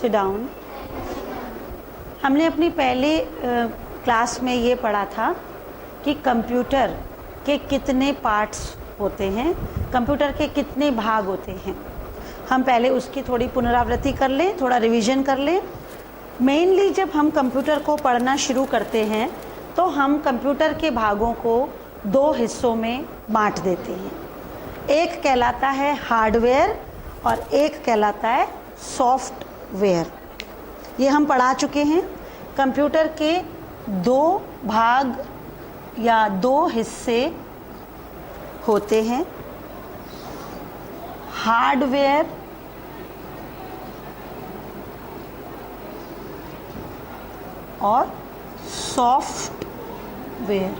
Sit down. हमने अपनी पहले क्लास में ये पढ़ा था कि कंप्यूटर के कितने पार्ट्स होते हैं, कंप्यूटर के कितने भाग होते हैं। हम पहले उसकी थोड़ी पुनरावृत्ति कर लें, थोड़ा रिवीजन कर लें। मेनली जब हम कंप्यूटर को पढ़ना शुरू करते हैं तो हम कंप्यूटर के भागों को दो हिस्सों में बांट देते हैं। एक कहलाता है हार्डवेयर और एक कहलाता है सॉफ्टवेयर। ये हम पढ़ा चुके हैं। कंप्यूटर के दो भाग या दो हिस्से होते हैं, हार्डवेयर और सॉफ्टवेयर।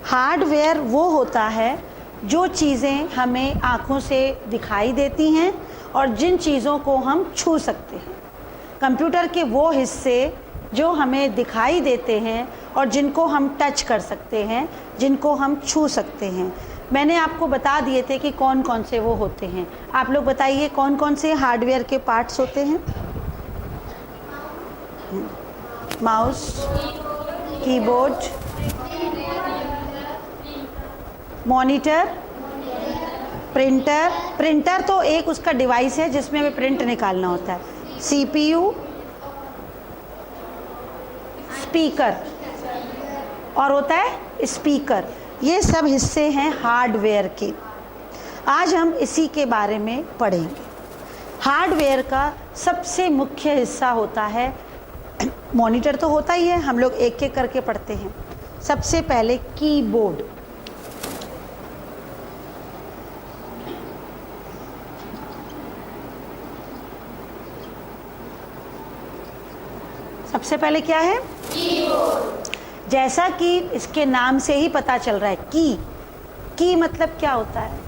हार्डवेयर वो होता है जो चीज़ें हमें आँखों से दिखाई देती हैं और जिन चीज़ों को हम छू सकते हैं। कंप्यूटर के वो हिस्से जो हमें दिखाई देते हैं और जिनको हम टच कर सकते हैं, जिनको हम छू सकते हैं। मैंने आपको बता दिए थे कि कौन कौन से वो होते हैं। आप लोग बताइए कौन कौन से हार्डवेयर के पार्ट्स होते हैं। Mouse, keyboard, monitor, printer. Printer तो एक उसका डिवाइस है जिसमें हमें प्रिंट निकालना होता है। सीपीयू, स्पीकर और होता है स्पीकर। ये सब हिस्से हैं हार्डवेयर के। आज हम इसी के बारे में पढ़ेंगे। हार्डवेयर का सबसे मुख्य हिस्सा होता है, मॉनिटर तो होता ही है, हम लोग एक एक करके पढ़ते हैं। सबसे पहले कीबोर्ड। सबसे पहले क्या है? कीबोर्ड। जैसा कि इसके नाम से ही पता चल रहा है, की मतलब क्या होता है?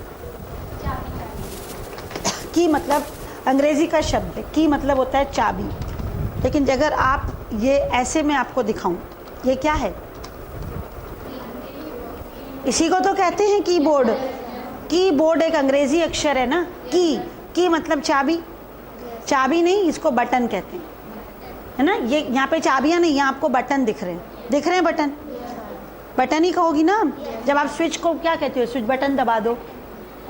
की मतलब अंग्रेजी का शब्द है, की मतलब होता है चाबी। लेकिन अगर आप ये ऐसे में आपको दिखाऊं, ये क्या है? इसी को तो कहते हैं कीबोर्ड। कीबोर्ड एक अंग्रेजी अक्षर है ना, की मतलब चाबी। चाबी नहीं, इसको बटन कहते हैं, है ना। ये यहाँ पे चाबियाँ नहीं, यहाँ आपको बटन दिख रहे हैं बटन। बटन ही कहोगी ना। जब आप स्विच को क्या कहते हो? स्विच बटन दबा दो,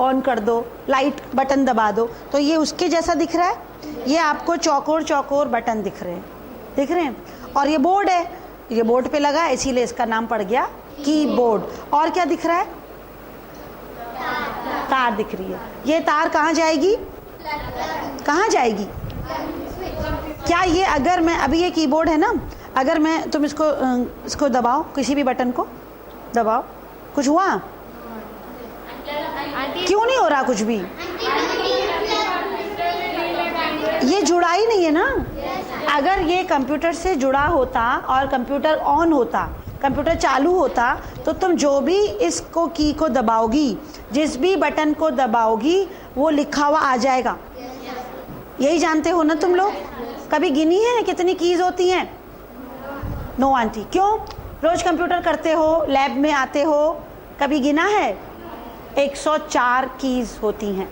ऑन कर दो, लाइट बटन दबा दो, तो ये उसके जैसा दिख रहा है। ये आपको चौकोर चौकोर बटन दिख रहे हैं। और ये बोर्ड है, ये बोर्ड पे लगा है, इसीलिए इसका नाम पड़ गया कीबोर्ड। और क्या दिख रहा है? तार दिख रही है। ये तार कहाँ जाएगी? कहाँ जाएगी? क्या ये अगर मैं अभी, ये कीबोर्ड है ना, अगर मैं तुम इसको दबाओ, किसी भी बटन को दबाओ, कुछ हुआ? क्यों नहीं हो रहा कुछ भी? ये जुड़ा ही नहीं है ना। अगर ये कंप्यूटर से जुड़ा होता और कंप्यूटर ऑन होता, कंप्यूटर चालू होता, तो तुम जो भी इसको की को दबाओगी, जिस भी बटन को दबाओगी, वो लिखा हुआ आ जाएगा। यही जानते हो ना तुम लोग? कभी गिनी है कितनी कीज होती हैं? No aunty. क्यों? रोज कंप्यूटर करते हो, लैब में आते हो, कभी गिना है? 104 कीज होती हैं।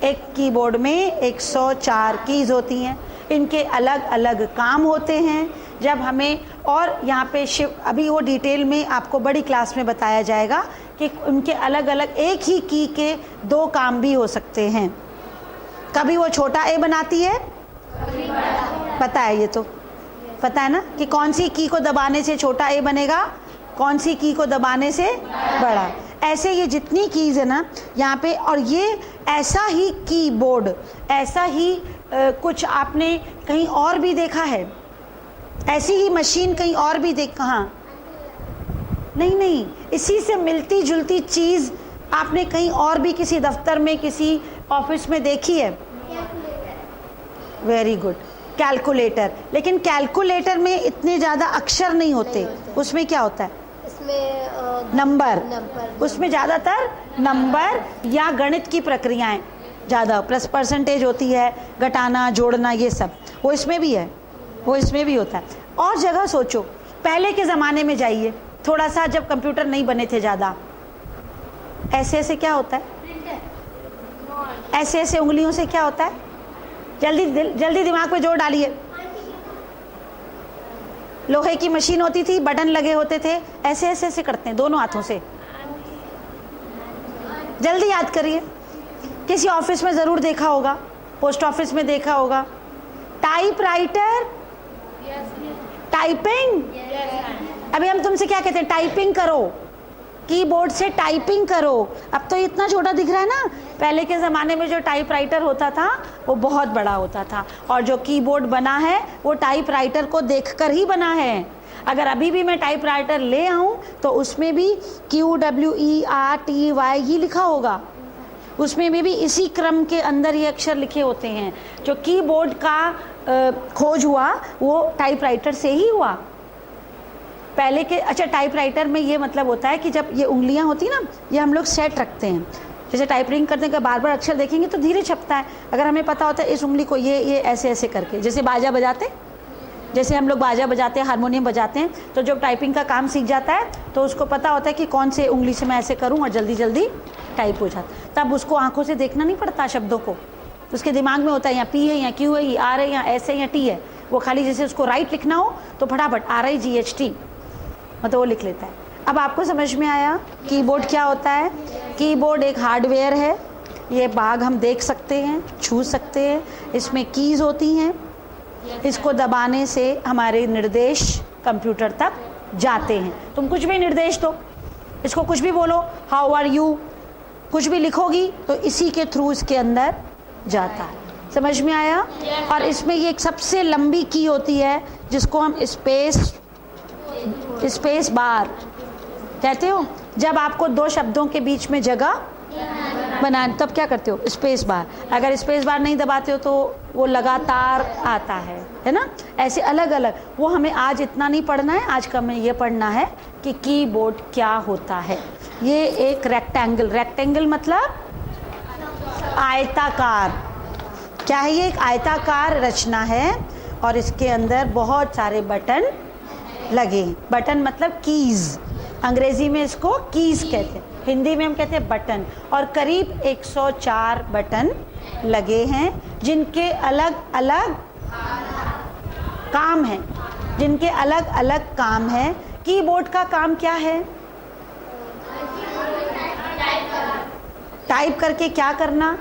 एक कीबोर्ड में 104 कीज होती हैं। इनके अलग अलग काम होते हैं। जब हमें, और यहाँ पे अभी वो डिटेल में आपको बड़ी क्लास में बताया जाएगा कि उनके अलग अलग एक ही की के दो काम भी हो सकते हैं। कभी वो छोटा ए बनाती है, पता है, ये तो पता है ना कि कौन सी की को दबाने से छोटा ए बनेगा, कौन सी की को दबाने से बड़ा। ऐसे ये जितनी कीज है ना यहाँ पे, और ये ऐसा ही कीबोर्ड, ऐसा ही कुछ आपने कहीं और भी देखा है? ऐसी ही मशीन कहीं और भी कहाँ? नहीं, इसी से मिलती जुलती चीज़ आपने कहीं और भी किसी दफ्तर में, किसी ऑफिस में देखी है? Very good, calculator. लेकिन कैलकुलेटर में इतने ज़्यादा अक्षर नहीं होते। उसमें क्या होता है? इसमें नंबर। उसमें ज़्यादातर नंबर या गणित की प्रक्रियाएं ज़्यादा, प्लस परसेंटेज होती है, घटाना जोड़ना, ये सब वो इसमें भी है, वो इसमें भी होता है। और जगह सोचो, पहले के ज़माने में जाइए थोड़ा सा, जब कंप्यूटर नहीं बने थे ज़्यादा, ऐसे क्या होता है? ऐसे ऐसे उंगलियों से क्या होता है? जल्दी जल्दी दिमाग पे जोर डालिए। लोहे की मशीन होती थी, बटन लगे होते थे, ऐसे ऐसे ऐसे करते हैं दोनों हाथों से। जल्दी याद करिए। किसी ऑफिस में ज़रूर देखा होगा, पोस्ट ऑफिस में देखा होगा। Typewriter, typing. अभी हम तुमसे क्या कहते हैं? टाइपिंग करो, कीबोर्ड से टाइपिंग करो। अब तो इतना छोटा दिख रहा है ना, पहले के ज़माने में जो टाइपराइटर होता था वो बहुत बड़ा होता था, और जो कीबोर्ड बना है वो टाइपराइटर को देखकर ही बना है। अगर अभी भी मैं टाइपराइटर ले आऊँ तो उसमें भी QWERTY ही लिखा होगा, उसमें भी इसी क्रम के अंदर ये अक्षर लिखे होते हैं। जो कीबोर्ड का खोज हुआ वो टाइपराइटर से ही हुआ पहले के। अच्छा, टाइपराइटर में ये मतलब होता है कि जब ये उंगलियां होती ना, ये हम लोग सेट रखते हैं। जैसे टाइपिंग करने का बार बार अक्षर देखेंगे तो धीरे छपता है। अगर हमें पता होता है इस उंगली को ये ऐसे ऐसे करके, जैसे बाजा बजाते, जैसे हम लोग बाजा बजाते हैं, हारमोनियम बजाते हैं, तो जब टाइपिंग का काम सीख जाता है तो उसको पता होता है कि कौन से उंगली से मैं ऐसे करूँ और जल्दी जल्दी टाइप हो जाता। तब उसको आंखों से देखना नहीं पड़ता शब्दों को, उसके दिमाग में होता है यहाँ P है, यहाँ Q है, यहाँ R है, यहाँ S है, यहाँ T है। वो खाली जैसे उसको राइट लिखना हो तो फटाफट RIGHT मतलब वो लिख लेता है। अब आपको समझ में आया कीबोर्ड क्या होता है? कीबोर्ड एक हार्डवेयर है। ये भाग हम देख सकते हैं, छू सकते हैं, इसमें कीज़ होती हैं। इसको दबाने से हमारे निर्देश कंप्यूटर तक जाते हैं। तुम कुछ भी निर्देश दो, इसको कुछ भी बोलो, हाउ आर यू, कुछ भी लिखोगी तो इसी के थ्रू इसके अंदर जाता है। समझ में आया? और इसमें ये एक सबसे लंबी की होती है जिसको हम स्पेस बार कहते हो। जब आपको दो शब्दों के बीच में जगह बनाना, तब क्या करते हो? Space bar. अगर स्पेस बार नहीं दबाते हो तो वो लगातार आता है ना। ऐसे अलग अलग, वो हमें आज इतना नहीं पढ़ना है। आज का हमें ये पढ़ना है कि कीबोर्ड क्या होता है। ये एक रेक्टेंगल, रेक्टेंगल मतलब आयताकार। क्या है? ये एक आयताकार रचना है और इसके अंदर बहुत सारे बटन लगे हैं। बटन मतलब कीज़, अंग्रेजी में इसको कीज़ कहते हैं, हिंदी में हम कहते हैं बटन। और करीब 104 बटन लगे हैं जिनके अलग अलग काम हैं, जिनके अलग अलग काम हैं। कीबोर्ड का काम क्या है? टाइप करके क्या करना?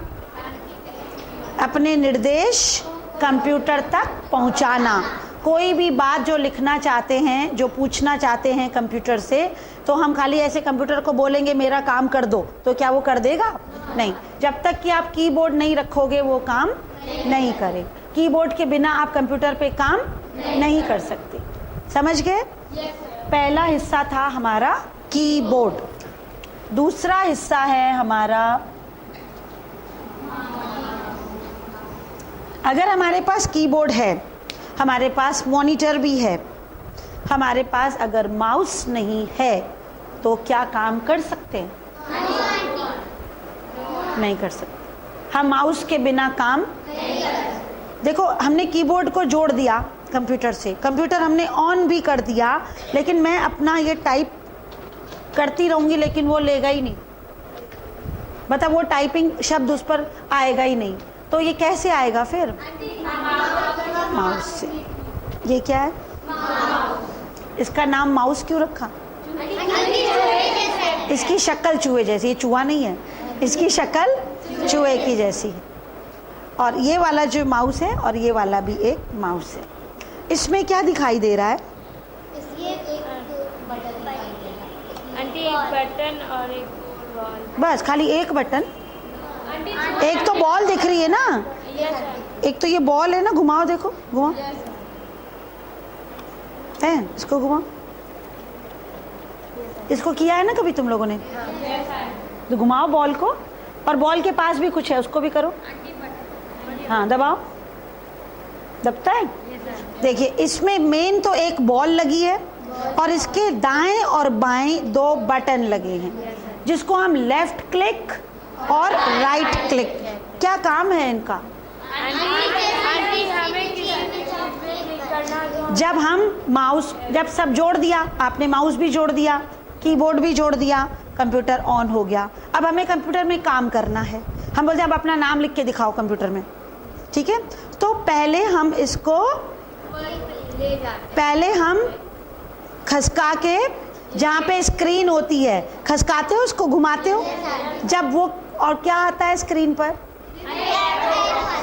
अपने निर्देश कंप्यूटर तक पहुंचाना। कोई भी बात जो लिखना चाहते हैं, जो पूछना चाहते हैं कंप्यूटर से, तो हम खाली ऐसे कंप्यूटर को बोलेंगे मेरा काम कर दो, तो क्या वो कर देगा? नहीं। जब तक कि आप कीबोर्ड नहीं रखोगे वो काम नहीं करे। कीबोर्ड के बिना आप कंप्यूटर पे काम नहीं कर सकते। समझ गए? पहला हिस्सा था हमारा कीबोर्ड। दूसरा हिस्सा है हमारा, अगर हमारे पास कीबोर्ड है, हमारे पास मॉनिटर भी है, हमारे पास अगर माउस नहीं है तो क्या काम कर सकते हैं? नहीं कर सकते। हम माउस के बिना काम देखो, हमने कीबोर्ड को जोड़ दिया कंप्यूटर से, कंप्यूटर हमने ऑन भी कर दिया, लेकिन मैं अपना ये टाइप करती रहूँगी लेकिन वो लेगा ही नहीं, मतलब वो टाइपिंग शब्द उस पर आएगा ही नहीं। तो ये कैसे आएगा फिर? माउस से। ये क्या है? इसका नाम माउस क्यों रखा? इसकी शक्ल चूहे जैसी, ये चूहा नहीं है, इसकी शक्ल चूहे की जैसी है। और ये वाला जो माउस है और ये वाला भी एक माउस है। इसमें क्या दिखाई दे रहा है? एक बटन और एक बॉल। बस खाली एक बटन, एक तो बॉल दिख रही है ना, एक तो ये बॉल है ना, घुमाओ, देखो घुमाओ, है इसको घुमाओ। इसको किया है ना कभी तुम लोगों ने? तो घुमाओ बॉल को, और बॉल के पास भी कुछ है उसको भी करो। हाँ दबाओ, दबता है। देखिए इसमें मेन तो एक बॉल लगी है और इसके दाएं और बाएं दो बटन लगे हैं जिसको हम लेफ्ट क्लिक और राइट क्लिक। क्या काम है इनका? जब हम माउस, जब सब जोड़ दिया, आपने माउस भी जोड़ दिया, कीबोर्ड भी जोड़ दिया, कंप्यूटर ऑन हो गया। अब हमें कंप्यूटर में काम करना है, हम बोलते हैं अब अपना नाम लिख के दिखाओ कंप्यूटर में, ठीक है। तो पहले हम इसको खसका के, जहाँ पे स्क्रीन होती है खसकाते हो, उसको घुमाते हो, जब वो, और क्या आता है स्क्रीन पर,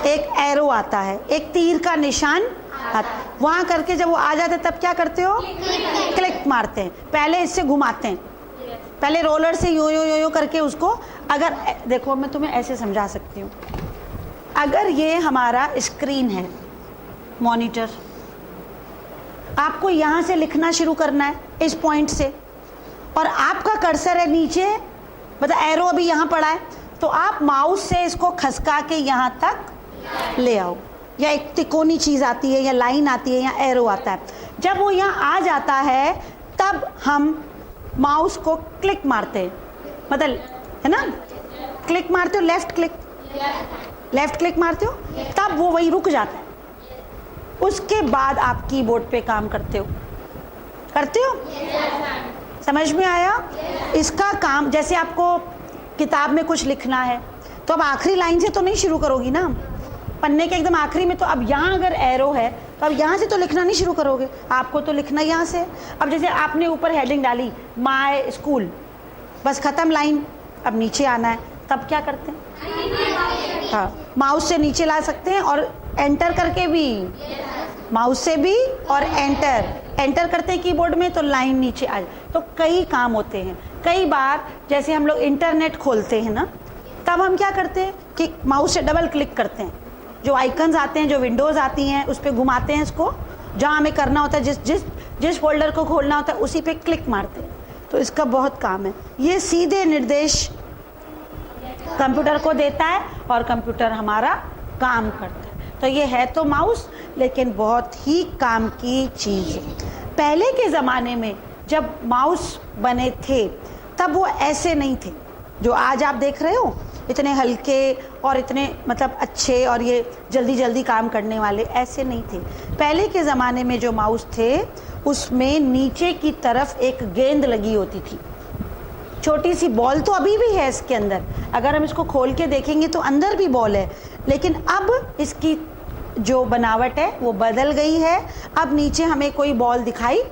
एक एरो आता है, एक तीर का निशान आता, वहाँ करके जब वो आ जाते तब क्या करते हो, क्लिक मारते हैं। पहले इससे घुमाते हैं, पहले रोलर से यो यो यो यो करके उसको, अगर देखो मैं तुम्हें ऐसे समझा सकती हूँ, अगर ये हमारा स्क्रीन है, मॉनिटर, आपको यहाँ से लिखना शुरू करना है इस पॉइंट से, और आपका कर्सर है नीचे, मतलब एरो अभी यहाँ पड़ा है, तो आप माउस से इसको खसका के यहाँ तक ले आओ, या एक तिकोनी चीज़ आती है, या लाइन आती है, या एरो आता है। जब वो यहाँ आ जाता है तब हम माउस को क्लिक मारते हैं, मतलब है ना, क्लिक मारते हो, लेफ्ट क्लिक मारते हो, तब वो वही रुक जाता है। उसके बाद आप कीबोर्ड पे काम करते हो। समझ में आया? इसका काम, जैसे आपको किताब में कुछ लिखना है तो अब आखिरी लाइन से तो नहीं शुरू करोगी ना, पन्ने के एकदम आखिरी में, तो अब यहाँ अगर एरो है तो अब यहाँ से तो लिखना नहीं शुरू करोगे, आपको तो लिखना यहाँ से। अब जैसे आपने ऊपर हेडिंग डाली माय स्कूल, बस ख़त्म लाइन, अब नीचे आना है, तब क्या करते हैं, हाँ, माउस से नीचे ला सकते हैं, और एंटर करके भी, माउस से भी, और एंटर करते हैं कीबोर्ड में तो लाइन नीचे आ जाए। तो कई काम होते हैं। कई बार जैसे हम लोग इंटरनेट खोलते हैं ना, तब हम क्या करते हैं कि माउस से डबल क्लिक करते हैं, जो आइकन्स आते हैं, जो विंडोज़ आती हैं, उस पर घुमाते हैं इसको, जहाँ हमें करना होता है, जिस फोल्डर को खोलना होता है उसी पे क्लिक मारते हैं। तो इसका बहुत काम है। ये सीधे निर्देश कंप्यूटर को देता है और कंप्यूटर हमारा काम करता है। तो ये है तो माउस, लेकिन बहुत ही काम की चीज़ है। पहले के ज़माने में जब माउस बने थे तब वो ऐसे नहीं थे जो आज आप देख रहे हो, इतने हल्के और इतने मतलब अच्छे, और ये जल्दी जल्दी काम करने वाले, ऐसे नहीं थे। पहले के ज़माने में जो माउस थे उसमें नीचे की तरफ एक गेंद लगी होती थी, छोटी सी बॉल तो अभी भी है इसके अंदर, अगर हम इसको खोल के देखेंगे तो अंदर भी बॉल है, लेकिन अब इसकी जो बनावट है वो बदल गई है। अब नीचे हमें कोई बॉल दिखाई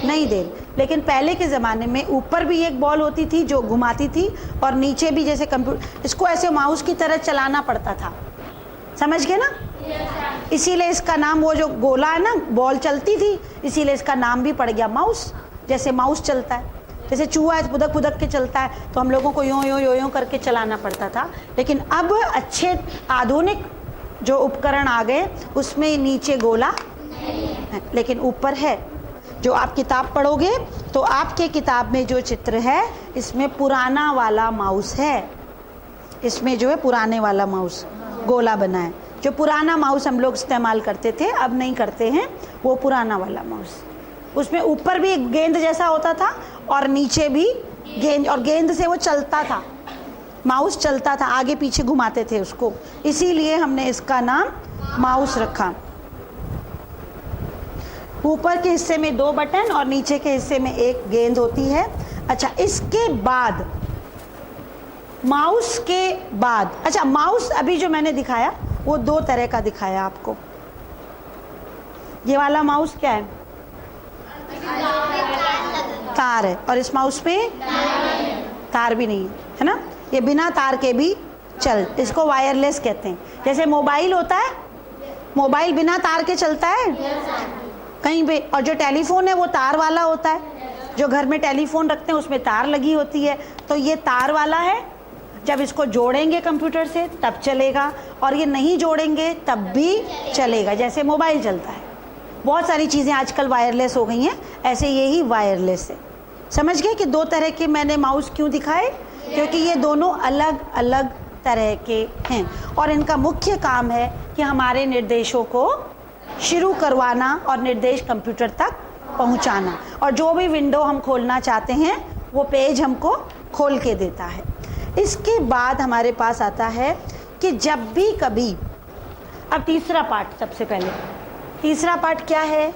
नहीं दे रही, लेकिन पहले के ज़माने में ऊपर भी एक बॉल होती थी जो घुमाती थी, और नीचे भी, जैसे कंप्यूटर, इसको ऐसे माउस की तरह चलाना पड़ता था। समझ गए ना? इसीलिए इसका नाम, वो जो गोला है ना, बॉल चलती थी, इसीलिए इसका नाम भी पड़ गया माउस। जैसे माउस चलता है, जैसे चूहा है पुदक पुदक के चलता है, तो हम लोगों को यूं यूं यूं यूं करके चलाना पड़ता था। लेकिन अब अच्छे आधुनिक जो उपकरण आ गए उसमें नीचे गोला है, लेकिन ऊपर है। जो आप किताब पढ़ोगे तो आपके किताब में जो चित्र है इसमें पुराना वाला माउस है, इसमें जो है पुराने वाला माउस गोला बना है। जो पुराना माउस हम लोग इस्तेमाल करते थे, अब नहीं करते हैं, वो पुराना वाला माउस। उसमें ऊपर भी एक गेंद जैसा होता था और नीचे भी गेंद, और गेंद से वो चलता था, माउस चलता था, आगे पीछे घुमाते थे उसको, इसीलिए हमने इसका नाम माउस रखा। ऊपर के हिस्से में 2 बटन और नीचे के हिस्से में एक गेंद होती है। अच्छा, इसके बाद माउस के बाद, अच्छा माउस अभी जो मैंने दिखाया वो 2 तरह का दिखाया आपको। ये वाला माउस क्या है? तार है, और इस माउस पे तार भी नहीं है ना, ये बिना तार के भी चल, इसको वायरलेस कहते हैं। जैसे मोबाइल होता है, मोबाइल बिना तार के चलता है कहीं पे, और जो टेलीफोन है वो तार वाला होता है। जो घर में टेलीफोन रखते हैं उसमें तार लगी होती है, तो ये तार वाला है। जब इसको जोड़ेंगे कंप्यूटर से तब चलेगा, और ये नहीं जोड़ेंगे तब भी चलेगा, जैसे मोबाइल चलता है। बहुत सारी चीज़ें आजकल वायरलेस हो गई हैं, ऐसे यही वायरलेस है। समझ गए कि 2 तरह के मैंने माउस क्यों दिखाए? क्योंकि ये दोनों अलग अलग तरह के हैं, और इनका मुख्य काम है कि हमारे निर्देशों को शुरू करवाना और निर्देश कंप्यूटर तक पहुंचाना, और जो भी विंडो हम खोलना चाहते हैं वो पेज हमको खोल के देता है। इसके बाद हमारे पास आता है कि जब भी कभी, अब तीसरा पार्ट, सबसे पहले तीसरा पार्ट क्या है?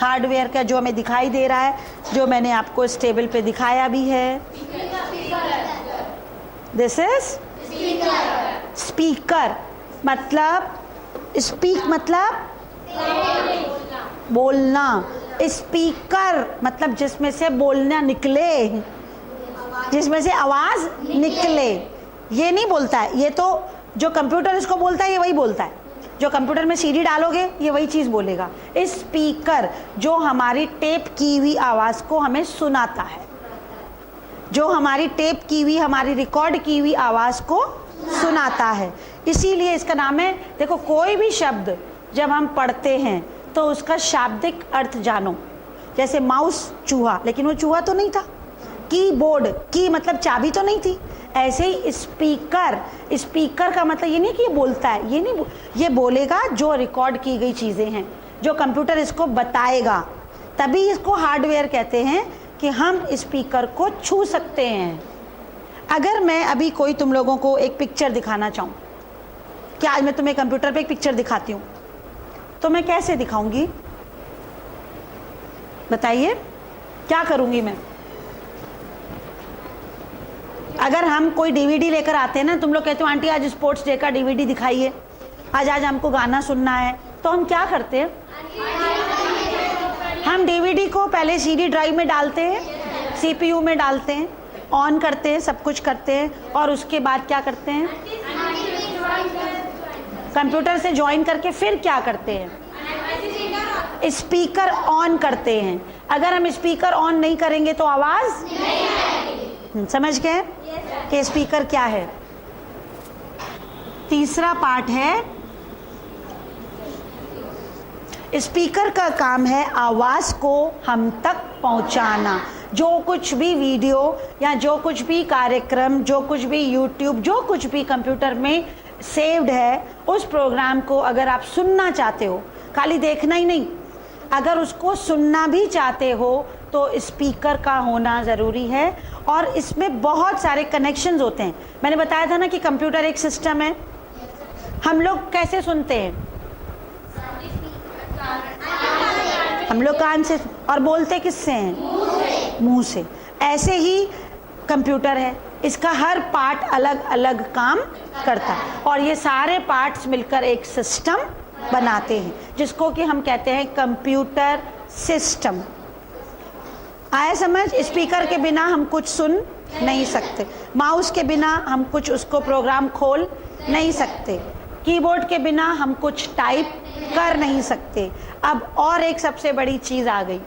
हार्डवेयर का, जो हमें दिखाई दे रहा है, जो मैंने आपको इस टेबल पे दिखाया भी है। दिस इज स्पीकर मतलब, स्पीक मतलब बोलना, स्पीकर मतलब जिसमें से बोलना निकले, जिसमें से आवाज निकले। ये नहीं बोलता है, ये तो जो कंप्यूटर इसको बोलता है ये वही बोलता है। जो कंप्यूटर में सीडी डालोगे ये वही चीज बोलेगा। स्पीकर जो हमारी टेप की हुई आवाज को हमें सुनाता है, जो हमारी टेप की हुई, हमारी रिकॉर्ड की हुई आवाज को सुनाता है, इसीलिए इसका नाम है। देखो कोई भी शब्द जब हम पढ़ते हैं तो उसका शाब्दिक अर्थ जानो। जैसे माउस चूहा, लेकिन वो चूहा तो नहीं था। कीबोर्ड, की मतलब चाबी तो नहीं थी। ऐसे ही स्पीकर, स्पीकर का मतलब ये नहीं कि ये बोलता है, ये नहीं, ये बोलेगा जो रिकॉर्ड की गई चीज़ें हैं, जो कंप्यूटर इसको बताएगा। तभी इसको हार्डवेयर कहते हैं कि हम स्पीकर को छू सकते हैं। अगर मैं अभी कोई तुम लोगों को एक पिक्चर दिखाना चाहूँ, कि आज मैं तुम्हें कंप्यूटर पे एक पिक्चर दिखाती हूँ, तो मैं कैसे दिखाऊंगी बताइए, क्या करूँगी मैं? अगर हम कोई डीवीडी लेकर आते हैं ना, तुम लोग कहते हो आंटी आज स्पोर्ट्स डे का डीवीडी दिखाइए, आज हमको गाना सुनना है, तो हम क्या करते हैं? हम डीवीडी को पहले सीडी ड्राइव में डालते हैं, सीपीयू में डालते हैं, ऑन करते हैं, सब कुछ करते हैं, और उसके बाद क्या करते हैं? कंप्यूटर से ज्वाइन करके फिर क्या करते हैं? स्पीकर ऑन करते हैं। अगर हम स्पीकर ऑन नहीं करेंगे तो आवाज नहीं आएगी। समझ गए कि स्पीकर क्या है? तीसरा पार्ट है, स्पीकर का काम है आवाज को हम तक पहुंचाना। जो कुछ भी वीडियो या जो कुछ भी कार्यक्रम, जो कुछ भी यूट्यूब, जो कुछ भी कंप्यूटर में सेव्ड है, उस प्रोग्राम को अगर आप सुनना चाहते हो, खाली देखना ही नहीं, अगर उसको सुनना भी चाहते हो तो स्पीकर का होना ज़रूरी है। और इसमें बहुत सारे कनेक्शंस होते हैं। मैंने बताया था ना कि कंप्यूटर एक सिस्टम है। हम लोग कैसे सुनते हैं? हम लोग कान से, और बोलते किससे हैं? मुंह से। ऐसे ही कंप्यूटर है, इसका हर पार्ट अलग अलग काम करता है, और ये सारे पार्ट्स मिलकर एक सिस्टम बनाते हैं, जिसको कि हम कहते हैं कंप्यूटर सिस्टम। आया समझ? स्पीकर के बिना हम कुछ सुन नहीं सकते, माउस के बिना हम कुछ उसको प्रोग्राम खोल नहीं सकते, कीबोर्ड के बिना हम कुछ टाइप कर नहीं सकते। अब और एक सबसे बड़ी चीज़ आ गई,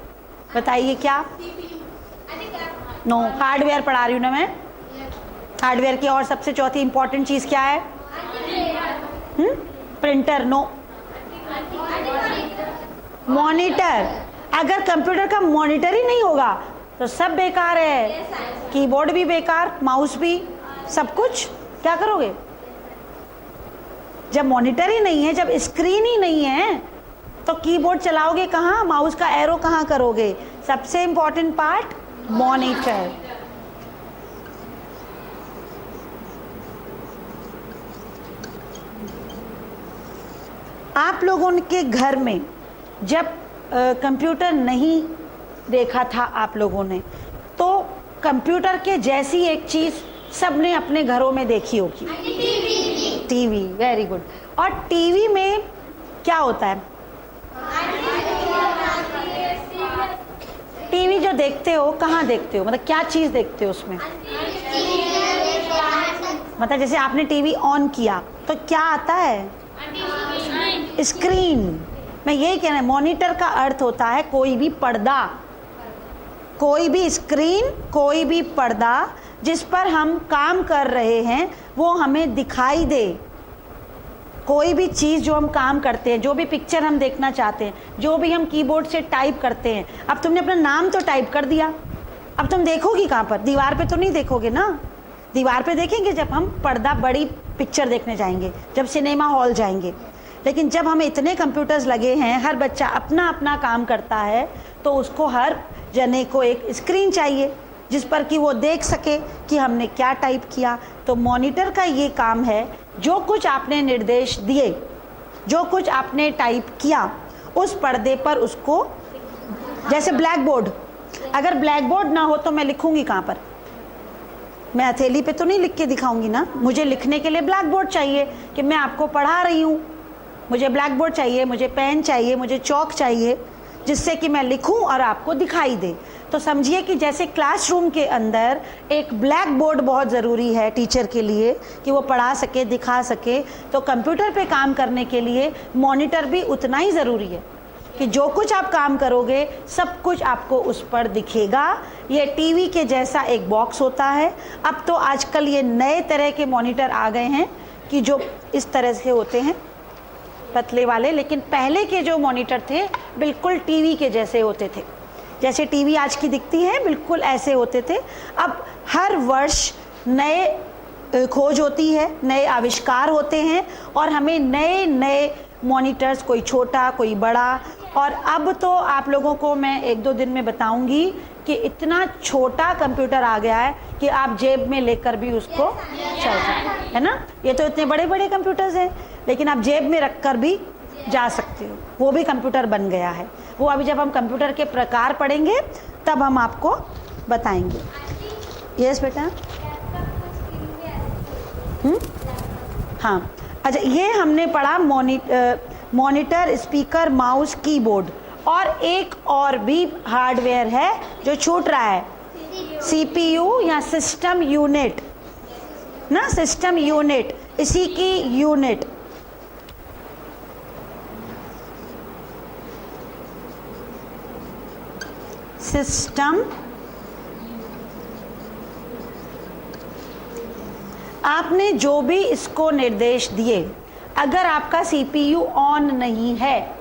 बताइए क्या? नो, हार्डवेयर पढ़ा रही हूँ ना मैं। हार्डवेयर की और सबसे चौथी इंपॉर्टेंट चीज़ क्या है? प्रिंटर। No, monitor. अगर कंप्यूटर का मॉनिटर ही नहीं होगा तो सब बेकार है, कीबोर्ड भी बेकार, माउस भी, सब कुछ। क्या करोगे जब मॉनिटर ही नहीं है, जब स्क्रीन ही नहीं है, तो कीबोर्ड चलाओगे कहाँ? माउस का एरो कहाँ करोगे? सबसे इंपॉर्टेंट पार्ट मॉनिटर। आप लोगों के घर में जब कंप्यूटर नहीं देखा था आप लोगों ने, तो कंप्यूटर के जैसी एक चीज़ सबने अपने घरों में देखी होगी, टीवी। Very good. और टीवी में क्या होता है? टीवी जो देखते हो, कहाँ देखते हो? मतलब क्या चीज़ देखते हो उसमें? मतलब जैसे आपने टीवी ऑन किया तो क्या आता है? स्क्रीन। मैं यही कहना है, मॉनिटर का अर्थ होता है कोई भी पर्दा, कोई भी स्क्रीन, कोई भी पर्दा जिस पर हम काम कर रहे हैं वो हमें दिखाई दे। कोई भी चीज़ जो हम काम करते हैं, जो भी पिक्चर हम देखना चाहते हैं, जो भी हम कीबोर्ड से टाइप करते हैं, अब तुमने अपना नाम तो टाइप कर दिया, अब तुम देखोगी कहाँ पर? दीवार पे तो नहीं देखोगे ना। दीवार पे देखेंगे जब हम पर्दा, बड़ी पिक्चर देखने जाएंगे, जब सिनेमा हॉल जाएंगे। लेकिन जब हमें इतने कंप्यूटर्स लगे हैं, हर बच्चा अपना अपना काम करता है, तो उसको हर जने को एक स्क्रीन चाहिए जिस पर कि वो देख सके कि हमने क्या टाइप किया। तो मॉनिटर का ये काम है, जो कुछ आपने निर्देश दिए, जो कुछ आपने टाइप किया, उस पर्दे पर उसको, जैसे ब्लैक बोर्ड, अगर ब्लैक बोर्ड ना हो तो मैं लिखूंगी कहाँ पर? मैं हथेली पे तो नहीं लिख के दिखाऊंगी ना, मुझे लिखने के लिए ब्लैक बोर्ड चाहिए कि मैं आपको पढ़ा रही हूँ। मुझे ब्लैक बोर्ड चाहिए, मुझे पेन चाहिए, मुझे चौक चाहिए, जिससे कि मैं लिखूं और आपको दिखाई दे। तो समझिए कि जैसे क्लासरूम के अंदर एक ब्लैक बोर्ड बहुत ज़रूरी है टीचर के लिए कि वो पढ़ा सके, दिखा सके, तो कंप्यूटर पे काम करने के लिए मॉनिटर भी उतना ही ज़रूरी है कि जो कुछ आप काम करोगे सब कुछ आपको उस पर दिखेगा। ये टीवी के जैसा एक बॉक्स होता है। अब तो आजकल ये नए तरह के मॉनिटर आ गए हैं कि जो इस तरह से होते हैं, पतले वाले, लेकिन पहले के जो मॉनिटर थे बिल्कुल टीवी के जैसे होते थे। जैसे टीवी आज की दिखती है बिल्कुल ऐसे होते थे। अब हर वर्ष नए खोज होती है, नए आविष्कार होते हैं और हमें नए नए मॉनिटर्स, कोई छोटा कोई बड़ा, और अब तो आप लोगों को मैं 1-2 दिन में बताऊंगी कि इतना छोटा कंप्यूटर आ गया है कि आप जेब में लेकर भी उसको चल सकते है ना। ये तो इतने बड़े बड़े कंप्यूटर्स हैं, लेकिन आप जेब में रख कर भी जा सकते हो, वो भी कंप्यूटर बन गया है। वो अभी जब हम कंप्यूटर के प्रकार पढ़ेंगे तब हम आपको बताएंगे। यस बेटा। हाँ, अच्छा, ये हमने पढ़ा मॉनिटर, स्पीकर, माउस, कीबोर्ड, और एक और भी हार्डवेयर है जो छूट रहा है, सीपीयू या सिस्टम यूनिट ना, सिस्टम यूनिट, इसी की यूनिट। सिस्टम, आपने जो भी इसको निर्देश दिए, अगर आपका सीपीयू ऑन नहीं है,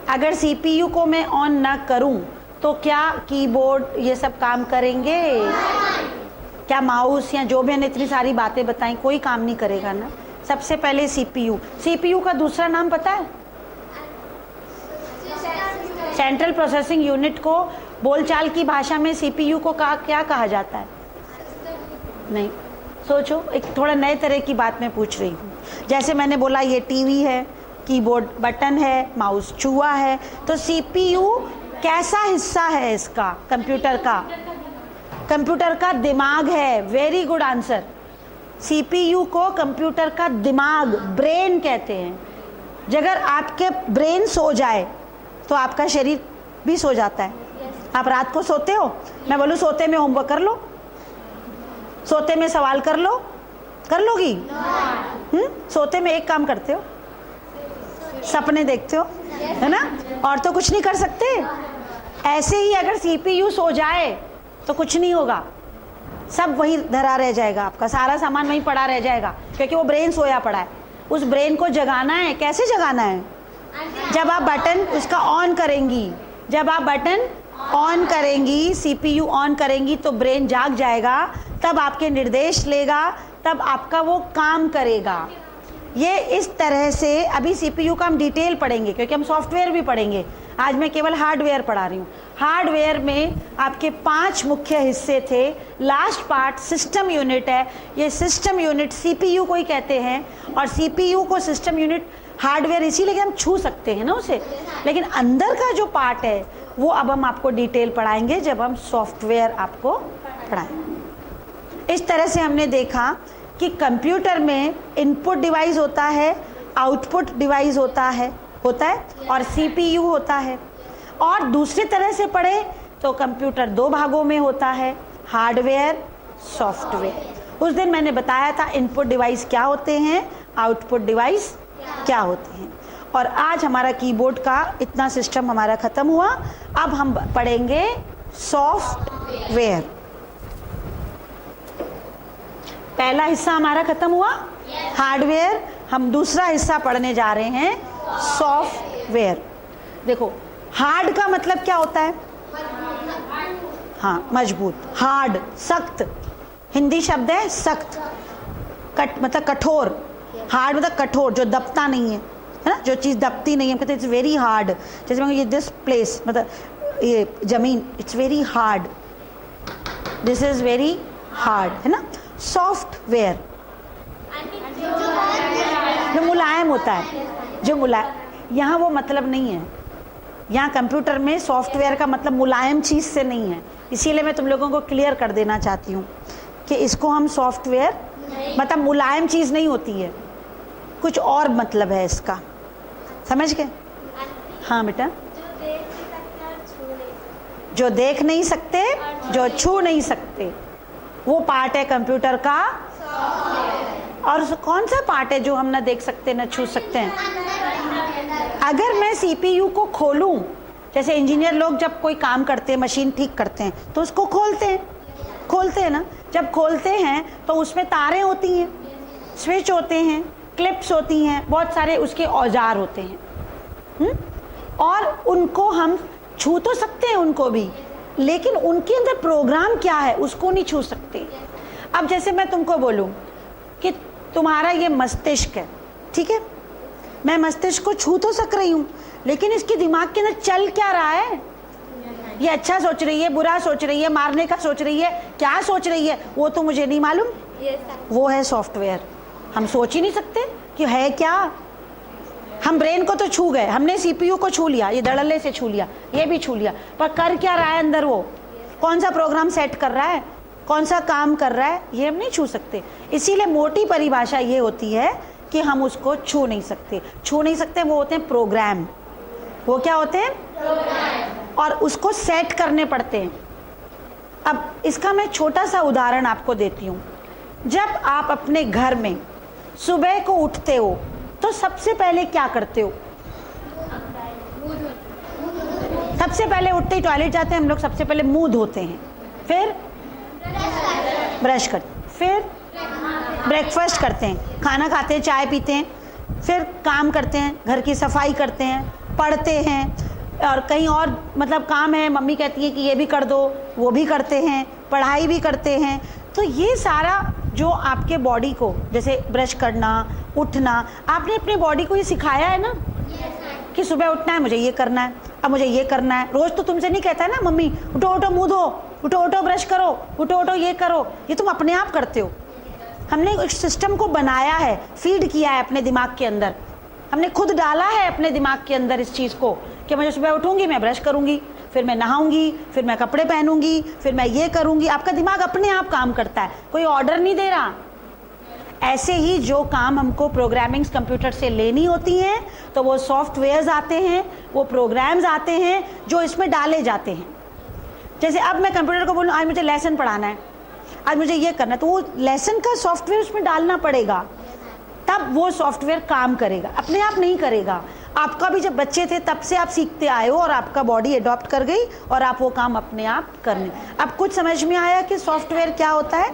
अगर सीपीयू को मैं ऑन ना करूं तो क्या कीबोर्ड ये सब काम करेंगे? क्या माउस या जो भी मैंने इतनी सारी बातें बताई, कोई काम नहीं करेगा ना। सबसे पहले सीपीयू, सीपीयू का दूसरा नाम पता है? सेंट्रल प्रोसेसिंग यूनिट को बोलचाल की भाषा में सीपीयू को क्या कहा जाता है? नहीं, सोचो, एक थोड़ा नए तरह की बात मैं पूछ रही हूँ। जैसे मैंने बोला ये टीवी है, कीबोर्ड बटन है, माउस चूहा है, तो सीपीयू कैसा हिस्सा है इसका? कंप्यूटर का, कंप्यूटर का दिमाग है। Very good answer. सीपीयू को कंप्यूटर का दिमाग, ब्रेन कहते हैं। अगर आपके ब्रेन सो जाए तो आपका शरीर भी सो जाता है। आप रात को सोते हो, मैं बोलूँ सोते में होमवर्क कर लो, सोते में सवाल कर लो, कर लोगी? सोते में एक काम करते हो, सपने देखते हो, है ना, और तो कुछ नहीं कर सकते। ऐसे ही अगर सीपीयू सो जाए तो कुछ नहीं होगा, सब वही धरा रह जाएगा, आपका सारा सामान वहीं पड़ा रह जाएगा, क्योंकि वो ब्रेन सोया पड़ा है। उस ब्रेन को जगाना है। कैसे जगाना है? जब आप बटन उसका ऑन करेंगी, जब आप बटन ऑन करेंगी, सीपीयू ऑन करेंगी, तो ब्रेन जाग जाएगा, तब आपके निर्देश लेगा, तब आपका वो काम करेगा। ये इस तरह से, अभी सीपीयू का हम डिटेल पढ़ेंगे क्योंकि हम सॉफ्टवेयर भी पढ़ेंगे। आज मैं केवल हार्डवेयर पढ़ा रही हूँ। हार्डवेयर में आपके 5 मुख्य हिस्से थे। लास्ट पार्ट सिस्टम यूनिट है। ये सिस्टम यूनिट सीपीयू को ही कहते हैं, और सीपीयू को सिस्टम यूनिट हार्डवेयर इसीलिए हम छू सकते हैं ना उसे, लेकिन अंदर का जो पार्ट है वो अब हम आपको डिटेल पढ़ाएंगे जब हम सॉफ्टवेयर आपको पढ़ाएंगे। इस तरह से हमने देखा कि कंप्यूटर में इनपुट डिवाइस होता है, आउटपुट डिवाइस होता है और सीपीयू होता है। और दूसरी तरह से पढ़े तो कंप्यूटर 2 भागों में होता है, हार्डवेयर, सॉफ्टवेयर। उस दिन मैंने बताया था इनपुट डिवाइस क्या होते हैं, आउटपुट डिवाइस क्या होते हैं। और आज हमारा कीबोर्ड का इतना सिस्टम हमारा खत्म हुआ। अब हम पढ़ेंगे सॉफ्टवेयर। पहला हिस्सा हमारा खत्म हुआ, हार्डवेयर। हम दूसरा हिस्सा पढ़ने जा रहे हैं, सॉफ्टवेयर। देखो, हार्ड का मतलब क्या होता है? हाँ, मजबूत। हार्ड, सख्त, हिंदी शब्द है सख्त। कट मतलब कठोर। हार्ड मतलब कठोर, जो दबता नहीं है, है ना, जो चीज़ दबती नहीं है। हम कहते हैं इट्स वेरी हार्ड। जैसे मैं ये दिस प्लेस, मतलब ये जमीन, it's very hard, this is very hard, है ना। सॉफ्टवेयर जो मुलायम होता है, जो मुलायम, यहाँ वो मतलब नहीं है। यहाँ कंप्यूटर में सॉफ्टवेयर का मतलब मुलायम चीज़ से नहीं है, इसीलिए मैं तुम लोगों को क्लियर कर देना चाहती हूँ। कि इसको हम सॉफ्टवेयर, मतलब मुलायम चीज़ नहीं होती है, कुछ और मतलब है इसका, समझ गए? हाँ बेटा, जो देख नहीं सकते, जो छू नहीं सकते, वो पार्ट है कंप्यूटर का। और कौन सा पार्ट है जो हम ना देख सकते ना छू सकते हैं? अगर मैं सीपीयू को खोलूं, जैसे इंजीनियर लोग जब कोई काम करते हैं, मशीन ठीक करते हैं, तो उसको खोलते हैं ना। जब खोलते हैं तो उसमें तारें होती हैं, स्विच होते हैं, क्लिप्स होती हैं, बहुत सारे उसके औजार होते हैं। और उनको हम छू तो सकते हैं उनको भी, लेकिन उनके अंदर प्रोग्राम क्या है उसको नहीं छू सकते। अब जैसे मैं तुमको बोलूं कि तुम्हारा ये मस्तिष्क है, ठीक है, मैं मस्तिष्क को छू तो सक रही हूँ, लेकिन इसके दिमाग के अंदर चल क्या रहा है, ये अच्छा सोच रही है, बुरा सोच रही है, मारने का सोच रही है, क्या सोच रही है, वो तो मुझे नहीं मालूम। वो है सॉफ्टवेयर। हम सोच ही नहीं सकते कि है क्या। हम ब्रेन को तो छू गए, हमने सीपीयू को छू लिया, ये धड़ल्ले से छू लिया, ये भी छू लिया, पर कर क्या रहा है अंदर, वो कौन सा प्रोग्राम सेट कर रहा है, कौन सा काम कर रहा है, ये हम नहीं छू सकते। इसीलिए मोटी परिभाषा ये होती है कि हम उसको छू नहीं सकते। छू नहीं सकते वो होते हैं प्रोग्राम। वो क्या होते हैं? प्रोग्राम। और उसको सेट करने पड़ते हैं। अब इसका मैं छोटा सा उदाहरण आपको देती हूँ। जब आप अपने घर में सुबह को उठते हो तो सबसे पहले क्या करते हो? सबसे पहले उठते ही टॉयलेट जाते हैं हम लोग, सबसे पहले मुंह धोते हैं, फिर ब्रश करते हैं, फिर ब्रेकफास्ट करते हैं, खाना खाते हैं, चाय पीते हैं, फिर काम करते हैं, घर की सफाई करते हैं, पढ़ते हैं, और कहीं और मतलब काम है, मम्मी कहती है कि ये भी कर दो, वो भी करते हैं, पढ़ाई भी करते हैं। तो ये सारा जो आपके बॉडी को, जैसे ब्रश करना, उठना, आपने अपने बॉडी को ये सिखाया है ना कि सुबह उठना है, मुझे ये करना है, अब मुझे ये करना है। रोज तो तुमसे नहीं कहता है ना मम्मी उठो उठो मुंह धो, उठो उठो ब्रश करो, उठो उठो ये करो, ये तुम अपने आप करते हो। हमने एक सिस्टम को बनाया है, फीड किया है अपने दिमाग के अंदर, हमने खुद डाला है अपने दिमाग के अंदर इस चीज़ को कि मुझे सुबह उठूंगी, मैं ब्रश करूंगी, फिर मैं नहाऊंगी, फिर मैं कपड़े पहनूंगी, फिर मैं ये करूंगी। आपका दिमाग अपने आप काम करता है, कोई ऑर्डर नहीं दे रहा। ऐसे ही जो काम हमको प्रोग्रामिंग्स कंप्यूटर से लेनी होती हैं, तो वो सॉफ्टवेयर्स आते हैं, वो प्रोग्राम्स आते हैं जो इसमें डाले जाते हैं। जैसे अब मैं कंप्यूटर को बोलूँ आज मुझे लेसन पढ़ाना है, आज मुझे ये करना है, तो वो लेसन का सॉफ्टवेयर उसमें डालना पड़ेगा, तब वो सॉफ्टवेयर काम करेगा, अपने आप नहीं करेगा। आपका भी जब बच्चे थे तब से आप सीखते आए हो और आपका बॉडी अडॉप्ट कर गई और आप वो काम अपने आप करने। अब कुछ समझ में आया कि सॉफ्टवेयर क्या होता है?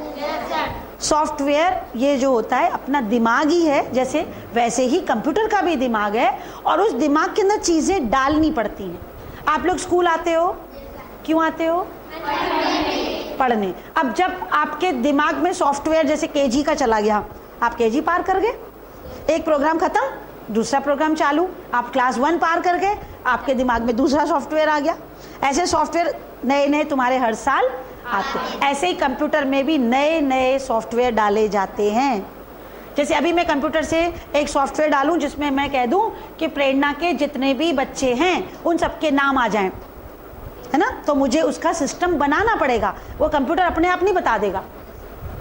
सॉफ्टवेयर ये जो होता है अपना दिमाग ही है, जैसे वैसे ही कंप्यूटर का भी दिमाग है, और उस दिमाग के अंदर चीज़ें डालनी पड़ती हैं। आप लोग स्कूल आते हो, क्यों आते हो? पढ़ने। अब जब आपके दिमाग में सॉफ्टवेयर जैसे केजी का चला गया, आप केजी पार कर गए, एक प्रोग्राम खत्म, दूसरा प्रोग्राम चालू, आप क्लास 1 पार कर गए, आपके दिमाग में दूसरा सॉफ्टवेयर आ गया। ऐसे सॉफ्टवेयर नए नए तुम्हारे हर साल आते। ऐसे ही कंप्यूटर में भी नए नए सॉफ्टवेयर डाले जाते हैं। जैसे अभी मैं कंप्यूटर से एक सॉफ्टवेयर डालूं जिसमें मैं कह दूं कि प्रेरणा के जितने भी बच्चे हैं उन सबके नाम आ जाएं, है ना, तो मुझे उसका सिस्टम बनाना पड़ेगा। वो कंप्यूटर अपने आप नहीं बता देगा,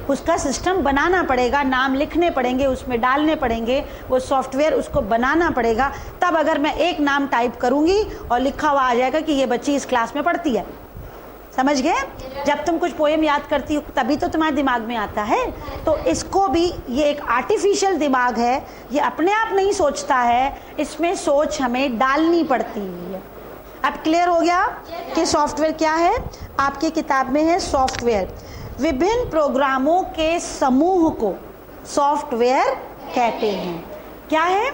उसका सिस्टम बनाना पड़ेगा, नाम लिखने पड़ेंगे, उसमें डालने पड़ेंगे, वो सॉफ्टवेयर उसको बनाना पड़ेगा। तब अगर मैं एक नाम टाइप करूंगी और लिखा हुआ आ जाएगा कि ये बच्ची इस क्लास में पढ़ती है। समझ गए? जब तुम कुछ पोएम याद करती हो तभी तो तुम्हारे दिमाग में आता है। तो इसको भी, ये एक आर्टिफिशियल दिमाग है, ये अपने आप नहीं सोचता है, इसमें सोच हमें डालनी पड़ती है। अब क्लियर हो गया कि सॉफ्टवेयर क्या है? आपकी किताब में है सॉफ्टवेयर, विभिन्न प्रोग्रामों के समूह को सॉफ्टवेयर कहते हैं। क्या है?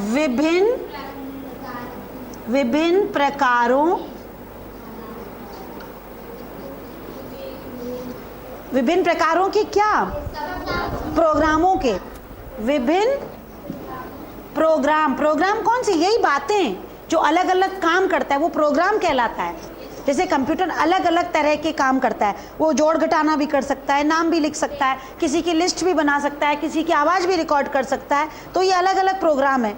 विभिन्न प्रकारों के क्या? प्रोग्रामों के विभिन्न प्रोग्राम कौन से? यही बातें जो अलग अलग काम करता है वो प्रोग्राम कहलाता है। जैसे कंप्यूटर अलग अलग तरह के काम करता है, वो जोड़ घटाना भी कर सकता है, नाम भी लिख सकता है, किसी की लिस्ट भी बना सकता है, किसी की आवाज़ भी रिकॉर्ड कर सकता है। तो ये अलग अलग प्रोग्राम है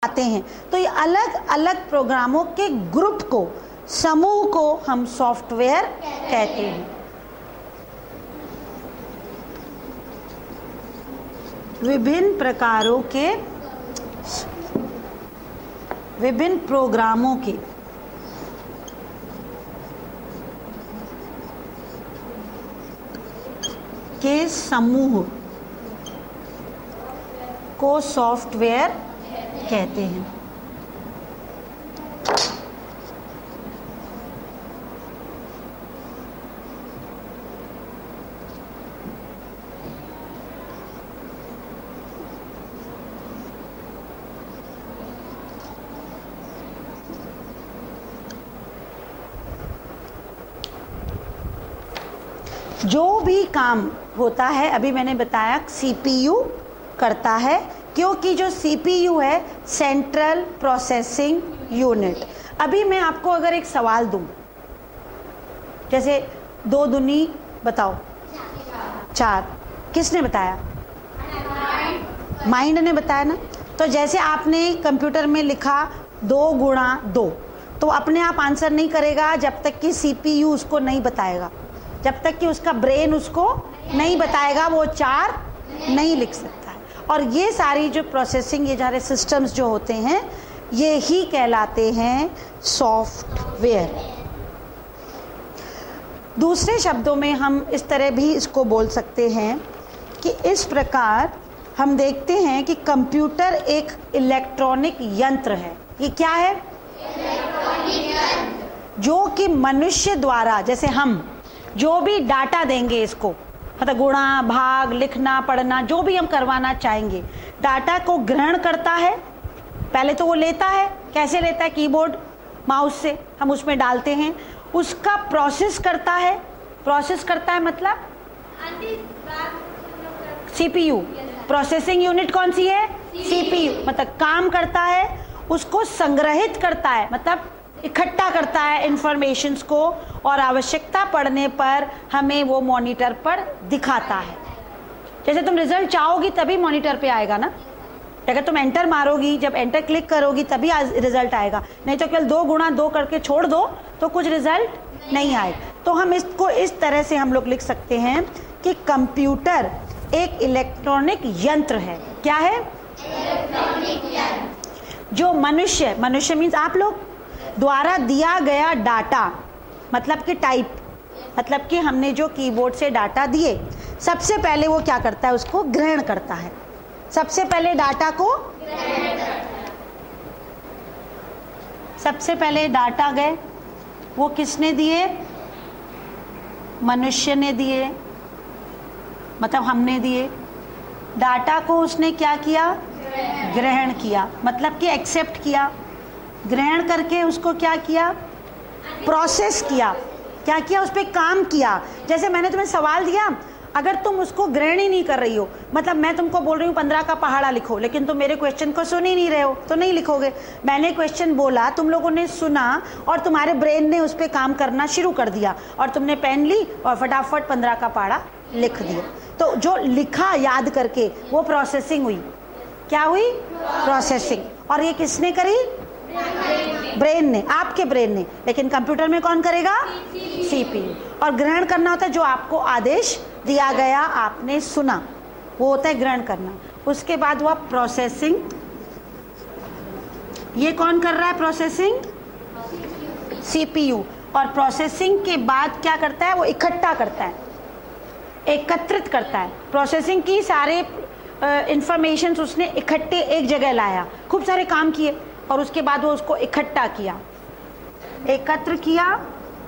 आते हैं। तो ये अलग अलग प्रोग्रामों के ग्रुप को समूह को हम सॉफ्टवेयर कहते हैं। विभिन्न प्रकारों के विभिन्न प्रोग्रामों के समूह को सॉफ्टवेयर कहते हैं। जो भी काम होता है, अभी मैंने बताया सीपीयू करता है, क्योंकि जो सीपीयू है सेंट्रल प्रोसेसिंग यूनिट। अभी मैं आपको अगर एक सवाल दूं, जैसे 2 दूनी बताओ 4, किसने बताया? माइंड ने बताया ना। तो जैसे आपने कंप्यूटर में लिखा 2 गुणा 2, तो अपने आप आंसर नहीं करेगा जब तक कि सीपीयू उसको नहीं बताएगा, जब तक कि उसका ब्रेन उसको नहीं बताएगा वो 4 नहीं लिख सकता है। और ये सारी जो प्रोसेसिंग, ये सारे सिस्टम्स जो होते हैं, ये ही कहलाते हैं सॉफ्टवेयर। दूसरे शब्दों में हम इस तरह भी इसको बोल सकते हैं कि इस प्रकार हम देखते हैं कि कंप्यूटर एक इलेक्ट्रॉनिक यंत्र है। ये क्या है? इलेक्ट्रॉनिक यंत्र। जो कि मनुष्य द्वारा, जैसे हम जो भी डाटा देंगे इसको, मतलब गुणा भाग लिखना पढ़ना जो भी हम करवाना चाहेंगे, डाटा को ग्रहण करता है। पहले तो वो लेता है, कैसे लेता है? कीबोर्ड माउस से हम उसमें डालते हैं, उसका प्रोसेस करता है। प्रोसेस करता है मतलब सीपीयू। प्रोसेसिंग यूनिट कौन सी है? सीपीयू। मतलब काम करता है, उसको संग्रहित करता है, मतलब इकट्ठा करता है इंफॉर्मेशंस को, और आवश्यकता पड़ने पर हमें वो मॉनिटर पर दिखाता है। जैसे तुम रिजल्ट चाहोगी तभी मॉनिटर पे आएगा ना। अगर तुम एंटर मारोगी, जब एंटर क्लिक करोगी तभी रिजल्ट आएगा, नहीं तो केवल 2 गुणा 2 करके छोड़ दो तो कुछ रिजल्ट नहीं आएगा। तो हम इसको इस तरह से हम लोग लिख सकते हैं कि कंप्यूटर एक इलेक्ट्रॉनिक यंत्र है। क्या है? इलेक्ट्रॉनिक यंत्र। जो मनुष्य मीन्स आप लोग द्वारा दिया गया डाटा, मतलब कि टाइप, मतलब कि हमने जो कीबोर्ड से डाटा दिए, सबसे पहले वो क्या करता है? उसको ग्रहण करता है। सबसे पहले डाटा को सबसे पहले डाटा गए, वो किसने दिए? मनुष्य ने दिए, मतलब हमने दिए। डाटा को उसने क्या किया? ग्रहण किया, मतलब कि एक्सेप्ट किया। ग्रहण करके उसको क्या किया? प्रोसेस किया। क्या किया? उस पर काम किया। जैसे मैंने तुम्हें सवाल दिया, अगर तुम उसको ग्रहण ही नहीं कर रही हो, मतलब मैं तुमको बोल रही हूँ 15 का पहाड़ा लिखो, लेकिन तुम मेरे क्वेश्चन को सुन ही नहीं रहे हो, तो नहीं लिखोगे। मैंने क्वेश्चन बोला, तुम लोगों ने सुना और तुम्हारे ब्रेन ने उस पर काम करना शुरू कर दिया, और तुमने पेन ली और फटाफट 15 का पहाड़ा लिख दिया। तो जो लिखा याद करके, वो प्रोसेसिंग हुई। क्या हुई? प्रोसेसिंग। और ये किसने करी? ब्रेन ने, आपके ब्रेन ने। लेकिन कंप्यूटर में कौन करेगा? सीपीयू। और ग्रहण करना होता है जो आपको आदेश दिया गया, आपने सुना, वो होता है ग्रहण करना। उसके बाद हुआ प्रोसेसिंग। ये कौन कर रहा है प्रोसेसिंग? सीपीयू। और प्रोसेसिंग के बाद क्या करता है? वो इकट्ठा करता है, एकत्रित करता है। प्रोसेसिंग की सारे इंफॉर्मेशन उसने इकट्ठे एक जगह लाया, खूब सारे काम किए, और उसके बाद वो उसको इकट्ठा किया, एकत्र किया।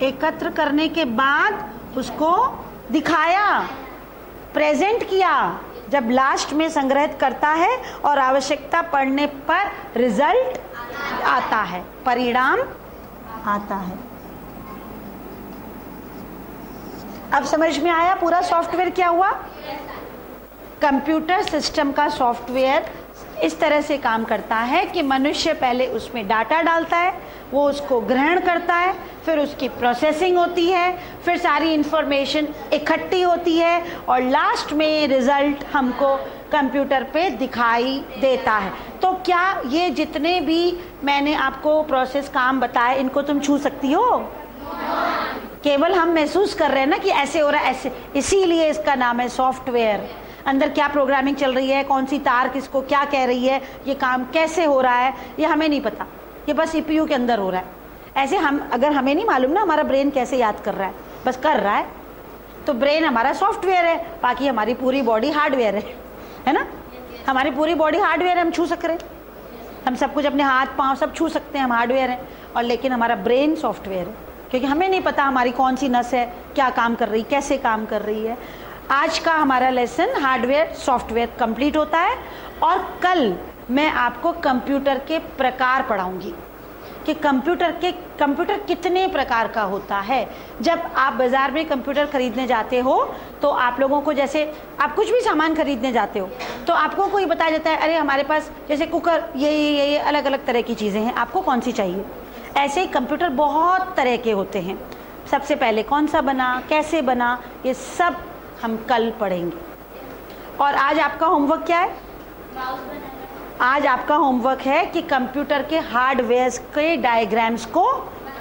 एकत्र करने के बाद उसको दिखाया, प्रेजेंट किया। जब लास्ट में संग्रहित करता है और आवश्यकता पड़ने पर रिजल्ट आता है, परिणाम आता है। अब समझ में आया पूरा सॉफ्टवेयर क्या हुआ? कंप्यूटर सिस्टम का सॉफ्टवेयर इस तरह से काम करता है कि मनुष्य पहले उसमें डाटा डालता है, वो उसको ग्रहण करता है, फिर उसकी प्रोसेसिंग होती है, फिर सारी इंफॉर्मेशन इकट्ठी होती है, और लास्ट में रिजल्ट हमको कंप्यूटर पे दिखाई देता है। तो क्या ये जितने भी मैंने आपको प्रोसेस काम बताए इनको तुम छू सकती हो? केवल हम महसूस कर रहे हैं ना कि ऐसे हो रहा है, ऐसे, इसीलिए इसका नाम है सॉफ्टवेयर। अंदर क्या प्रोग्रामिंग चल रही है, कौन सी तार किसको क्या कह रही है, ये काम कैसे हो रहा है, ये हमें नहीं पता, ये बस सीपीयू के अंदर हो रहा है। ऐसे हम, अगर हमें नहीं मालूम ना हमारा ब्रेन कैसे याद कर रहा है, बस कर रहा है, तो ब्रेन हमारा सॉफ्टवेयर है, बाकी हमारी पूरी बॉडी हार्डवेयर है ना? हमारी पूरी बॉडी हार्डवेयर है, हम छू सक रहे हैं, हम सब कुछ अपने हाथ पाँव सब छू सकते हैं, हम हार्डवेयर हैं। और लेकिन हमारा ब्रेन सॉफ्टवेयर है, क्योंकि हमें नहीं पता हमारी कौन सी नस है, क्या काम कर रही, कैसे काम कर रही है। आज का हमारा लेसन हार्डवेयर सॉफ्टवेयर कंप्लीट होता है, और कल मैं आपको कंप्यूटर के प्रकार पढ़ाऊंगी कि कंप्यूटर कितने प्रकार का होता है। जब आप बाज़ार में कंप्यूटर ख़रीदने जाते हो तो आप लोगों को, जैसे आप कुछ भी सामान ख़रीदने जाते हो तो आपको कोई बताया जाता है, अरे हमारे पास जैसे कुकर, ये अलग अलग तरह की चीज़ें हैं, आपको कौन सी चाहिए। ऐसे ही कंप्यूटर बहुत तरह के होते हैं। सबसे पहले कौन सा बना, कैसे बना, ये सब हम कल पढ़ेंगे। और आज आपका होमवर्क क्या है? आज आपका होमवर्क है कि कंप्यूटर के हार्डवेयर के डायग्राम्स को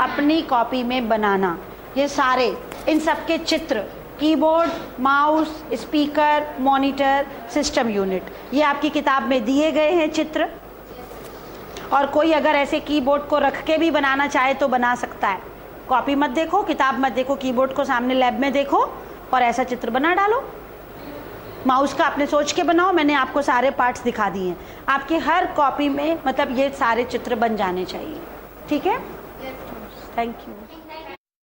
अपनी कॉपी में बनाना। ये सारे, इन सब के चित्र, keyboard, mouse, speaker, monitor, system unit, ये आपकी किताब में दिए गए हैं चित्र। और कोई अगर ऐसे कीबोर्ड को रख के भी बनाना चाहे तो बना सकता है। कॉपी मत देखो, किताब मत देखो, कीबोर्ड को सामने लैब में देखो और ऐसा चित्र बना डालो। माउस का अपने सोच के बनाओ, मैंने आपको सारे पार्ट्स दिखा दिए हैं। आपके हर कॉपी में मतलब ये सारे चित्र बन जाने चाहिए, ठीक है? Thank you.